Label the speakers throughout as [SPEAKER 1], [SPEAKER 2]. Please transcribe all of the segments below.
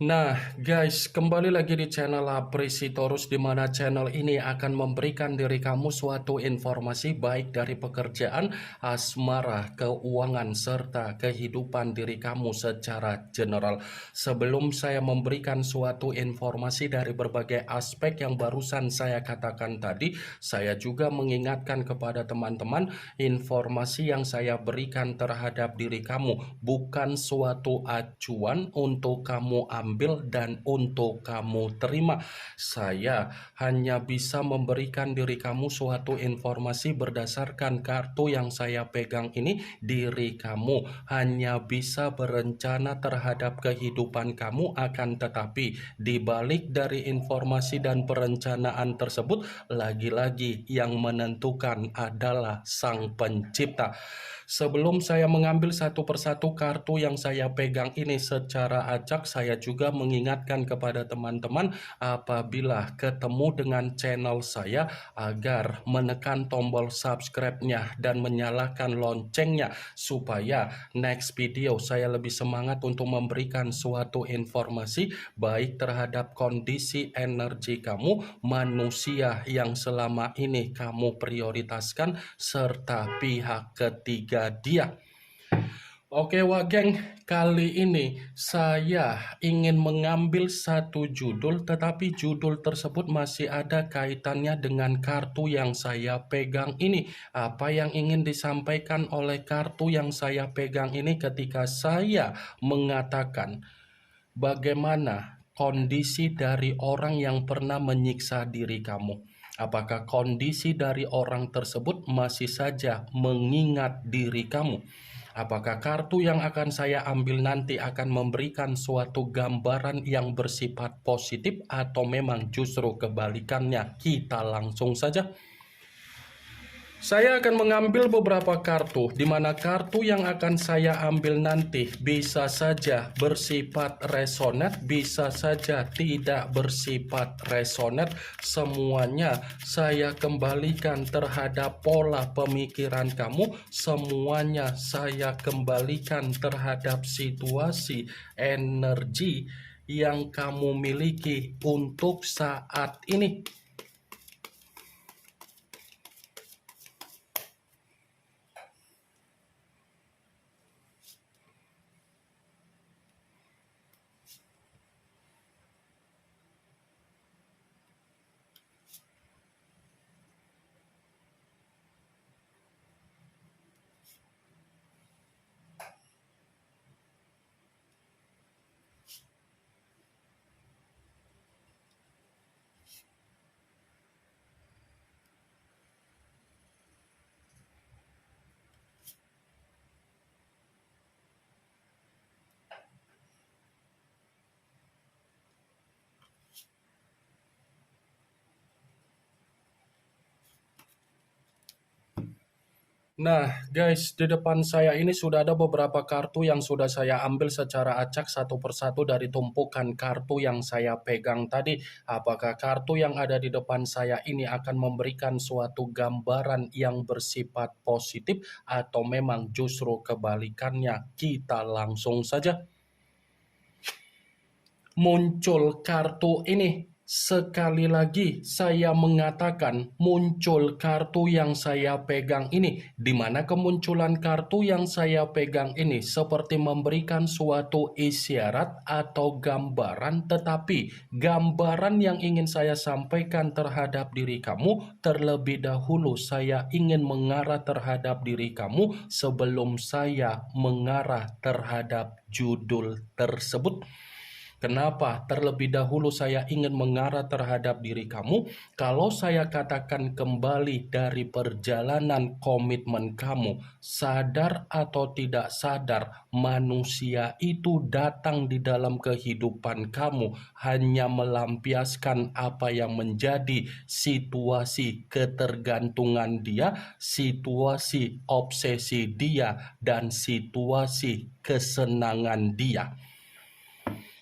[SPEAKER 1] Nah, guys, kembali lagi di channel Apresitorus, di mana channel ini akan memberikan diri kamu suatu informasi baik dari pekerjaan, asmara, keuangan, serta kehidupan diri kamu secara general. Sebelum saya memberikan suatu informasi dari berbagai aspek yang barusan saya katakan tadi, saya juga mengingatkan kepada teman-teman, informasi yang saya berikan terhadap diri kamu bukan suatu acuan untuk kamu ambil dan untuk kamu terima. Saya hanya bisa memberikan diri kamu suatu informasi berdasarkan kartu yang saya pegang ini. Diri kamu hanya bisa berencana terhadap kehidupan kamu, akan tetapi di balik dari informasi dan perencanaan tersebut, lagi-lagi yang menentukan adalah Sang Pencipta. Sebelum saya mengambil satu persatu kartu yang saya pegang ini secara acak, saya juga mengingatkan kepada teman-teman apabila ketemu dengan channel saya agar menekan tombol subscribe-nya dan menyalakan loncengnya supaya next video saya lebih semangat untuk memberikan suatu informasi baik terhadap kondisi energi kamu, manusia yang selama ini kamu prioritaskan, serta pihak ketiga dia. Oke wah geng, kali ini saya ingin mengambil satu judul, tetapi judul tersebut masih ada kaitannya dengan kartu yang saya pegang ini. Apa yang ingin disampaikan oleh kartu yang saya pegang ini ketika saya mengatakan bagaimana kondisi dari orang yang pernah menyiksa diri kamu? Apakah kondisi dari orang tersebut masih saja mengingat diri kamu? Apakah kartu yang akan saya ambil nanti akan memberikan suatu gambaran yang bersifat positif atau memang justru kebalikannya? Kita langsung saja. Saya akan mengambil beberapa kartu, di mana kartu yang akan saya ambil nanti bisa saja bersifat resonate, bisa saja tidak bersifat resonate. Semuanya saya kembalikan terhadap pola pemikiran kamu, semuanya saya kembalikan terhadap situasi energi yang kamu miliki untuk saat ini. Nah, guys, di depan saya ini sudah ada beberapa kartu yang sudah saya ambil secara acak satu persatu dari tumpukan kartu yang saya pegang tadi. Apakah kartu yang ada di depan saya ini akan memberikan suatu gambaran yang bersifat positif atau memang justru kebalikannya? Kita langsung saja. Muncul kartu ini. Sekali lagi saya mengatakan muncul kartu yang saya pegang ini, di mana kemunculan kartu yang saya pegang ini seperti memberikan suatu isyarat atau gambaran, tetapi gambaran yang ingin saya sampaikan terhadap diri kamu, terlebih dahulu saya ingin mengarah terhadap diri kamu sebelum saya mengarah terhadap judul tersebut. Kenapa terlebih dahulu saya ingin mengarah terhadap diri kamu? Kalau saya katakan kembali dari perjalanan komitmen kamu, sadar atau tidak sadar, manusia itu datang di dalam kehidupan kamu hanya melampiaskan apa yang menjadi situasi ketergantungan dia, situasi obsesi dia, dan situasi kesenangan dia.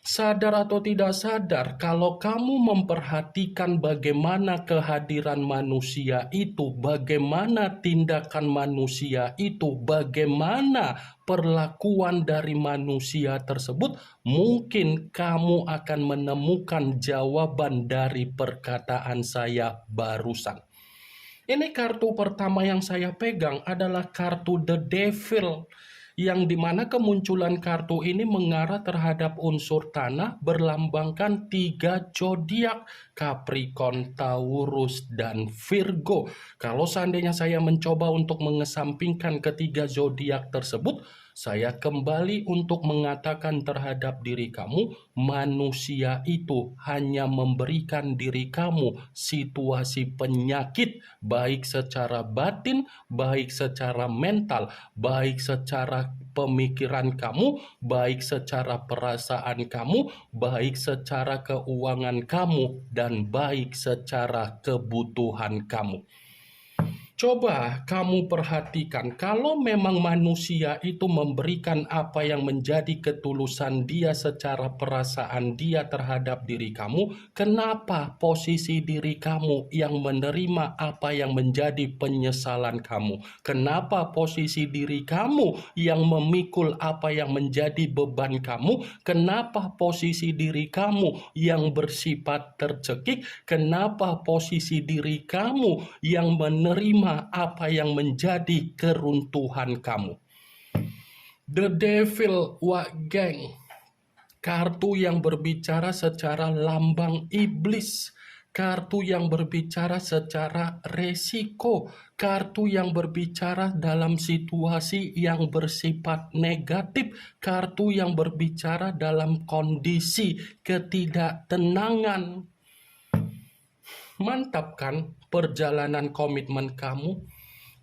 [SPEAKER 1] Sadar atau tidak sadar, kalau kamu memperhatikan bagaimana kehadiran manusia itu, bagaimana tindakan manusia itu, bagaimana perlakuan dari manusia tersebut, mungkin kamu akan menemukan jawaban dari perkataan saya barusan. Ini kartu pertama yang saya pegang adalah kartu The Devil, yang dimana kemunculan kartu ini mengarah terhadap unsur tanah berlambangkan 3 zodiak, Capricorn, Taurus, dan Virgo. Kalau seandainya saya mencoba untuk mengesampingkan ketiga zodiak tersebut, saya kembali untuk mengatakan terhadap diri kamu, manusia itu hanya memberikan diri kamu situasi penyakit, baik secara batin, baik secara mental, baik secara pemikiran kamu, baik secara perasaan kamu, baik secara keuangan kamu, dan baik secara kebutuhan kamu. Coba kamu perhatikan, kalau memang manusia itu memberikan apa yang menjadi ketulusan dia secara perasaan dia terhadap diri kamu, kenapa posisi diri kamu yang menerima apa yang menjadi penyesalan kamu? Kenapa posisi diri kamu yang memikul apa yang menjadi beban kamu? Kenapa posisi diri kamu yang bersifat tercekik? Kenapa posisi diri kamu yang menerima apa yang menjadi keruntuhan kamu? The Devil, Geng, kartu yang berbicara secara lambang iblis, kartu yang berbicara secara resiko, kartu yang berbicara dalam situasi yang bersifat negatif, kartu yang berbicara dalam kondisi ketidaktenangan. Mantap kan perjalanan komitmen kamu?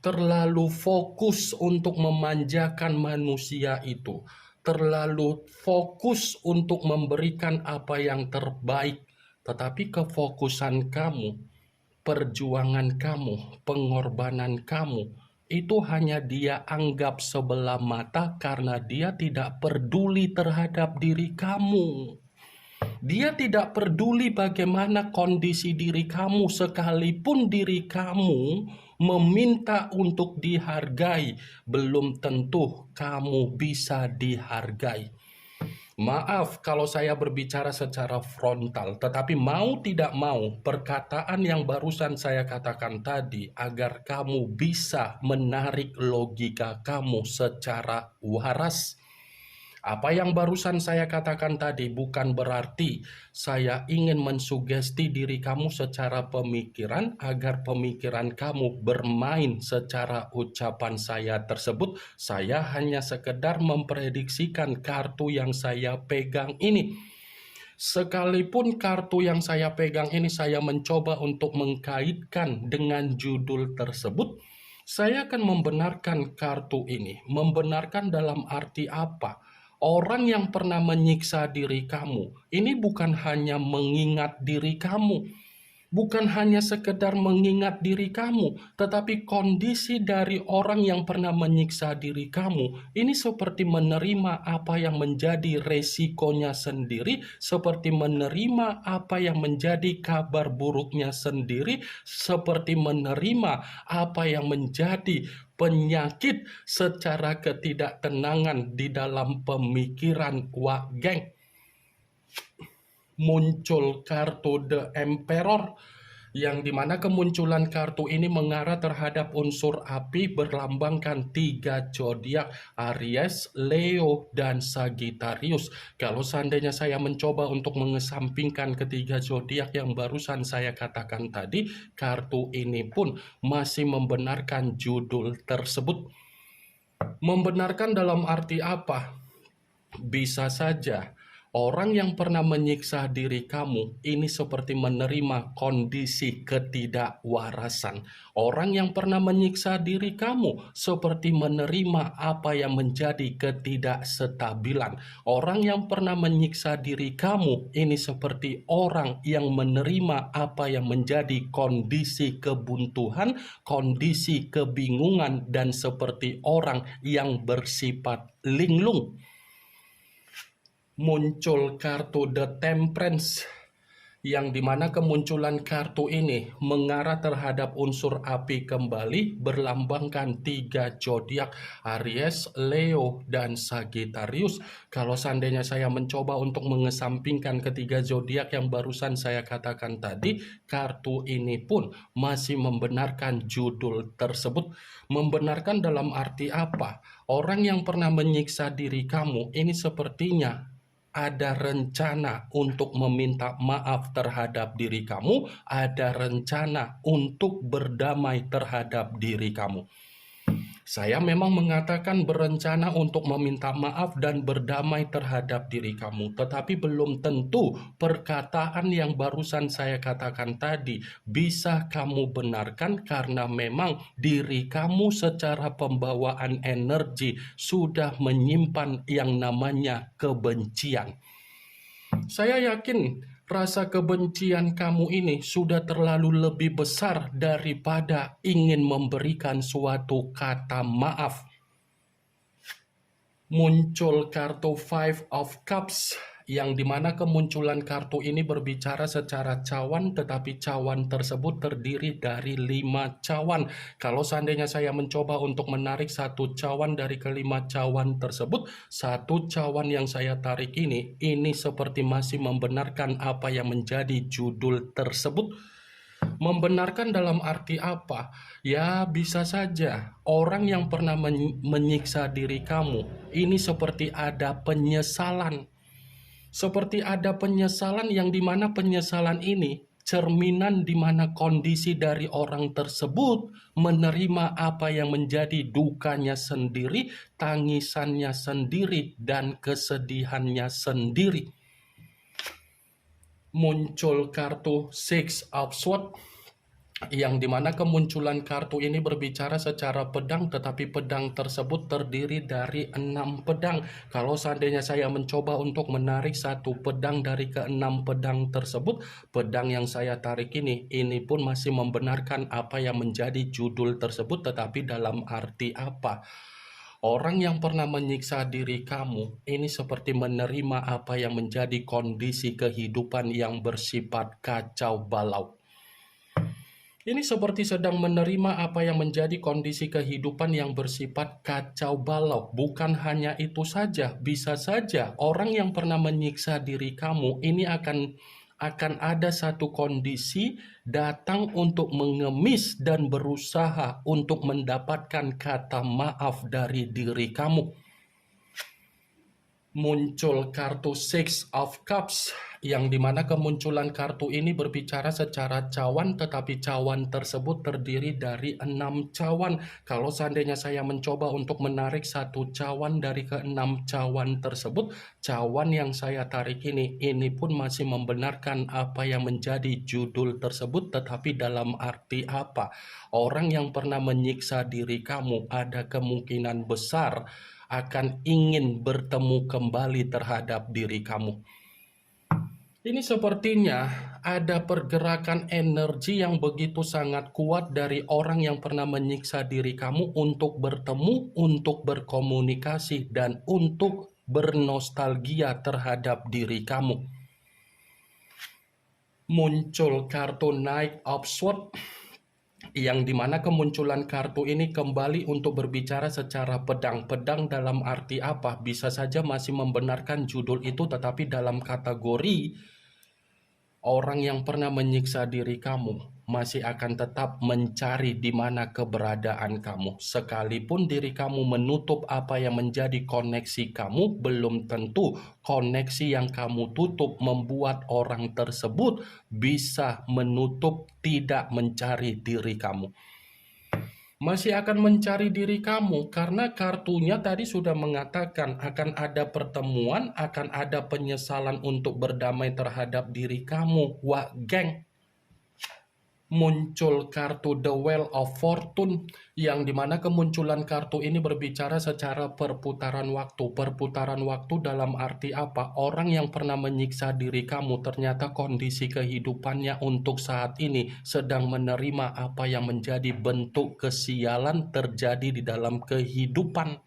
[SPEAKER 1] Terlalu fokus untuk memanjakan manusia itu. Terlalu fokus untuk memberikan apa yang terbaik. Tetapi kefokusan kamu, perjuangan kamu, pengorbanan kamu, itu hanya dia anggap sebelah mata karena dia tidak peduli terhadap diri kamu. Dia tidak peduli bagaimana kondisi diri kamu, sekalipun diri kamu meminta untuk dihargai, belum tentu kamu bisa dihargai. Maaf kalau saya berbicara secara frontal, tetapi mau tidak mau, perkataan yang barusan saya katakan tadi, agar kamu bisa menarik logika kamu secara waras. Apa yang barusan saya katakan tadi bukan berarti saya ingin mensugesti diri kamu secara pemikiran agar pemikiran kamu bermain secara ucapan saya tersebut. Saya hanya sekedar memprediksikan kartu yang saya pegang ini. Sekalipun kartu yang saya pegang ini saya mencoba untuk mengkaitkan dengan judul tersebut, saya akan membenarkan kartu ini. Membenarkan dalam arti apa? Orang yang pernah menyiksa diri kamu, ini bukan hanya mengingat diri kamu, bukan hanya sekedar mengingat diri kamu, tetapi kondisi dari orang yang pernah menyiksa diri kamu, ini seperti menerima apa yang menjadi resikonya sendiri, seperti menerima apa yang menjadi kabar buruknya sendiri, seperti menerima apa yang menjadi penyakit secara ketidaktenangan di dalam pemikiran. Geng, muncul kartu The Emperor, yang dimana kemunculan kartu ini mengarah terhadap unsur api berlambangkan 3 zodiak, Aries, Leo, dan Sagittarius. Kalau seandainya saya mencoba untuk mengesampingkan ketiga zodiak yang barusan saya katakan tadi, kartu ini pun masih membenarkan judul tersebut. Membenarkan dalam arti apa? Bisa saja orang yang pernah menyiksa diri kamu ini seperti menerima kondisi ketidakwarasan. Orang yang pernah menyiksa diri kamu seperti menerima apa yang menjadi ketidakstabilan. Orang yang pernah menyiksa diri kamu ini seperti orang yang menerima apa yang menjadi kondisi kebuntuan, kondisi kebingungan, dan seperti orang yang bersifat linglung. muncul kartu The Temperance, yang dimana kemunculan kartu ini mengarah terhadap unsur api kembali, berlambangkan 3 zodiak Aries, Leo, dan Sagittarius. Kalau seandainya saya mencoba untuk mengesampingkan ketiga zodiak yang barusan saya katakan tadi, kartu ini pun masih membenarkan judul tersebut. Membenarkan dalam arti apa? Orang yang pernah menyiksa diri kamu ini sepertinya ada rencana untuk meminta maaf terhadap diri kamu, ada rencana untuk berdamai terhadap diri kamu. Saya memang mengatakan berencana untuk meminta maaf dan berdamai terhadap diri kamu, tetapi belum tentu perkataan yang barusan saya katakan tadi bisa kamu benarkan, karena memang diri kamu secara pembawaan energi sudah menyimpan yang namanya kebencian. Saya yakin rasa kebencian kamu ini sudah terlalu lebih besar daripada ingin memberikan suatu kata maaf. Muncul kartu Five of Cups, yang dimana kemunculan kartu ini berbicara secara cawan, tetapi cawan tersebut terdiri dari 5 cawan. Kalau seandainya saya mencoba untuk menarik satu cawan dari kelima cawan tersebut, satu cawan yang saya tarik ini seperti masih membenarkan apa yang menjadi judul tersebut. Membenarkan dalam arti apa? Ya, bisa saja orang yang pernah menyiksa diri kamu ini seperti ada penyesalan. Seperti ada penyesalan, yang dimana penyesalan ini cerminan di mana kondisi dari orang tersebut menerima apa yang menjadi dukanya sendiri, tangisannya sendiri, dan kesedihannya sendiri. Muncul kartu Six of Swords, yang dimana kemunculan kartu ini berbicara secara pedang, tetapi pedang tersebut terdiri dari 6 pedang. Kalau seandainya saya mencoba untuk menarik satu pedang dari ke-6 pedang tersebut, pedang yang saya tarik ini pun masih membenarkan apa yang menjadi judul tersebut, tetapi dalam arti apa? Orang yang pernah menyiksa diri kamu ini seperti menerima apa yang menjadi kondisi kehidupan yang bersifat kacau balau. Ini seperti sedang menerima apa yang menjadi kondisi kehidupan yang bersifat kacau balau. Bukan hanya itu saja, bisa saja orang yang pernah menyiksa diri kamu ini akan ada satu kondisi datang untuk mengemis dan berusaha untuk mendapatkan kata maaf dari diri kamu. Muncul kartu Six of Cups, yang dimana kemunculan kartu ini berbicara secara cawan, tetapi cawan tersebut terdiri dari 6 cawan. Kalau seandainya saya mencoba untuk menarik satu cawan dari ke-6 cawan tersebut, cawan yang saya tarik ini pun masih membenarkan apa yang menjadi judul tersebut, tetapi dalam arti apa? Orang yang pernah menyiksa diri kamu ada kemungkinan besar akan ingin bertemu kembali terhadap diri kamu. Ini sepertinya ada pergerakan energi yang begitu sangat kuat dari orang yang pernah menyiksa diri kamu untuk bertemu, untuk berkomunikasi, dan untuk bernostalgia terhadap diri kamu. Muncul kartu Knight of Swords, yang dimana kemunculan kartu ini kembali untuk berbicara secara pedang. Pedang dalam arti apa? Bisa saja masih membenarkan judul itu, tetapi dalam kategori orang yang pernah menyiksa diri kamu masih akan tetap mencari di mana keberadaan kamu. Sekalipun diri kamu menutup apa yang menjadi koneksi kamu, belum tentu koneksi yang kamu tutup membuat orang tersebut bisa menutup tidak mencari diri kamu. Masih akan mencari diri kamu, karena kartunya tadi sudah mengatakan akan ada pertemuan, akan ada penyesalan untuk berdamai terhadap diri kamu. Wah, geng. Muncul kartu The Wheel of Fortune, yang dimana kemunculan kartu ini berbicara secara perputaran waktu. Perputaran waktu dalam arti apa? Orang yang pernah menyiksa diri kamu ternyata kondisi kehidupannya untuk saat ini sedang menerima apa yang menjadi bentuk kesialan terjadi di dalam kehidupan.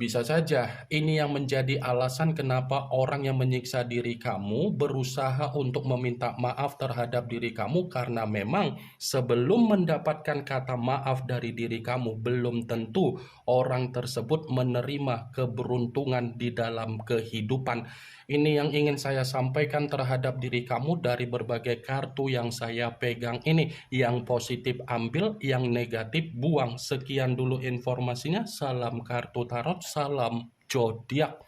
[SPEAKER 1] Bisa saja ini yang menjadi alasan kenapa orang yang menyiksa diri kamu berusaha untuk meminta maaf terhadap diri kamu, karena memang sebelum mendapatkan kata maaf dari diri kamu, belum tentu orang tersebut menerima keberuntungan di dalam kehidupan. Ini yang ingin saya sampaikan terhadap diri kamu dari berbagai kartu yang saya pegang ini. Yang positif ambil, yang negatif buang. Sekian dulu informasinya. Salam kartu tarot, salam zodiak.